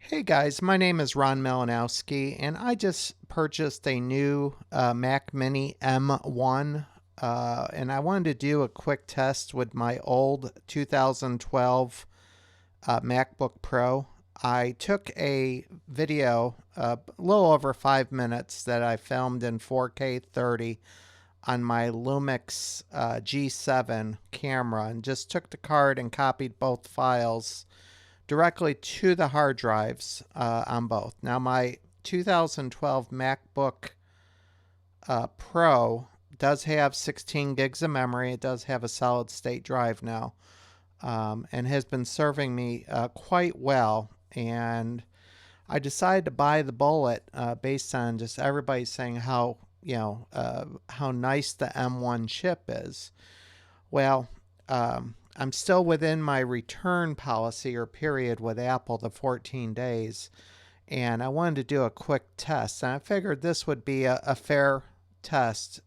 Hey guys, my name is Ron Malinowski, and I just purchased a new Mac Mini M1, and I wanted to do a quick test with my old 2012 MacBook Pro. I took a video, a little over 5 minutes, that I filmed in 4K 30 on my Lumix G7 camera, and just took the card and copied both files directly to the hard drives on both. Now, my 2012 MacBook Pro does have 16 gigs of memory. It does have a solid state drive now, and has been serving me quite well. And I decided to buy the bullet based on just everybody saying how nice the M1 chip is. Well, I'm still within my return policy or period with Apple, the 14 days, and I wanted to do a quick test, and I figured this would be a fair test.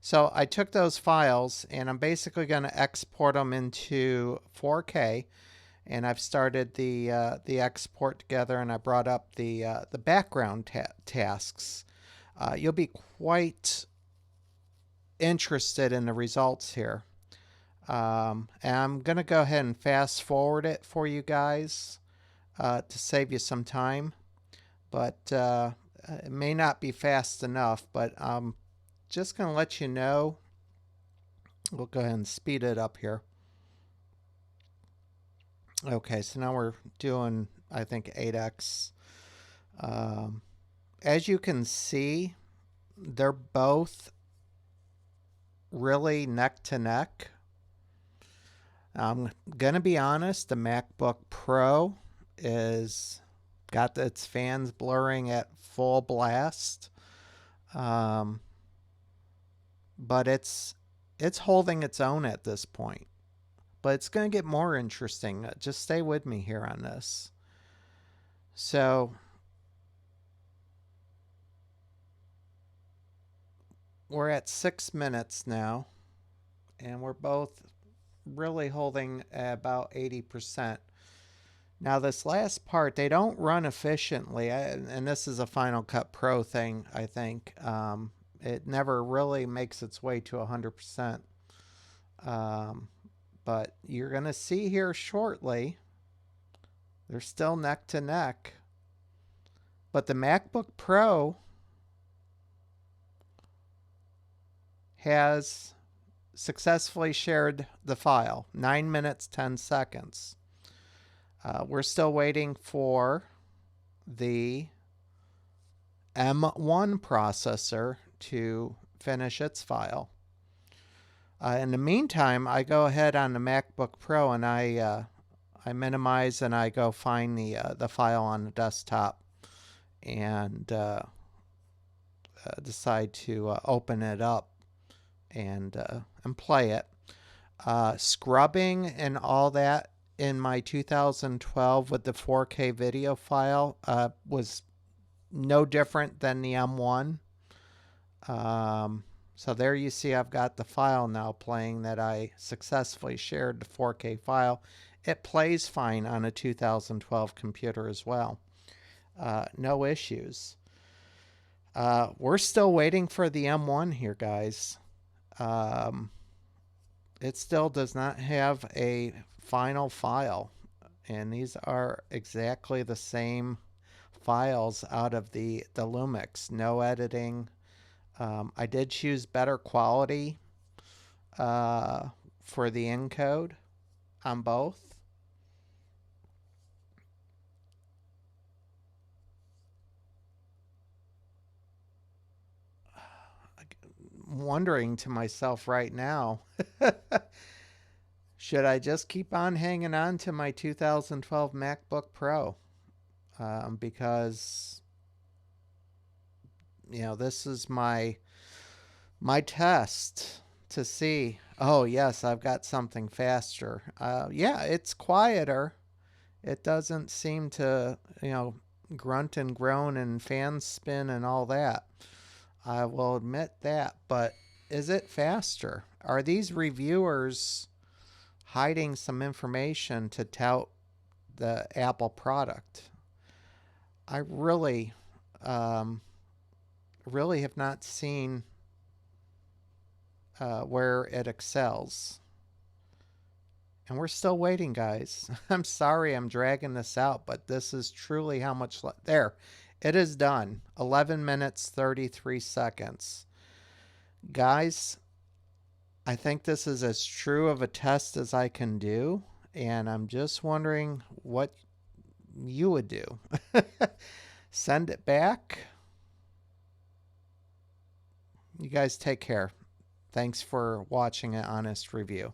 So I took those files, and I'm basically going to export them into 4K, and I've started the export together, and I brought up the background tasks. You'll be quite interested in the results here. And I'm going to go ahead and fast forward it for you guys to save you some time. But it may not be fast enough, but I'm just going to let you know. We'll go ahead and speed it up here. Okay, so now we're doing, I think, 8x. As you can see, they're both really neck to neck. I'm going to be honest, the MacBook Pro is got its fans blurring at full blast. But it's holding its own at this point. But it's going to get more interesting. Just stay with me here on this. So we're at 6 minutes now, and we're both really holding about 80%. Now this last part, they don't run efficiently, and this is a Final Cut Pro thing, I think. It never really makes its way to 100%. But you're going to see here shortly, they're still neck to neck. But the MacBook Pro has successfully shared the file. 9 minutes, 10 seconds. We're still waiting for the M1 processor to finish its file. In the meantime, I go ahead on the MacBook Pro and I minimize and I go find the file on the desktop and decide to open it up and play it. Scrubbing and all that in my 2012 with the 4K video file was no different than the M1. So there you see I've got the file now playing that I successfully shared the 4K file. It plays fine on a 2012 computer as well. No issues. We're still waiting for the M1 here, guys. It still does not have a final file, and these are exactly the same files out of the Lumix. No editing. I did choose better quality for the encode on both. I'm wondering to myself right now, should I just keep on hanging on to my 2012 MacBook Pro? Because this is my test to see, oh yes, I've got something faster. Yeah, it's quieter. It doesn't seem to, grunt and groan and fan spin and all that. I will admit that, but is it faster? Are these reviewers hiding some information to tout the Apple product? I really, really have not seen where it excels. And we're still waiting, guys. I'm sorry I'm dragging this out, but this is truly how much there. It is done. 11 minutes, 33 seconds. Guys, I think this is as true of a test as I can do. And I'm just wondering what you would do. Send it back. You guys take care. Thanks for watching an honest review.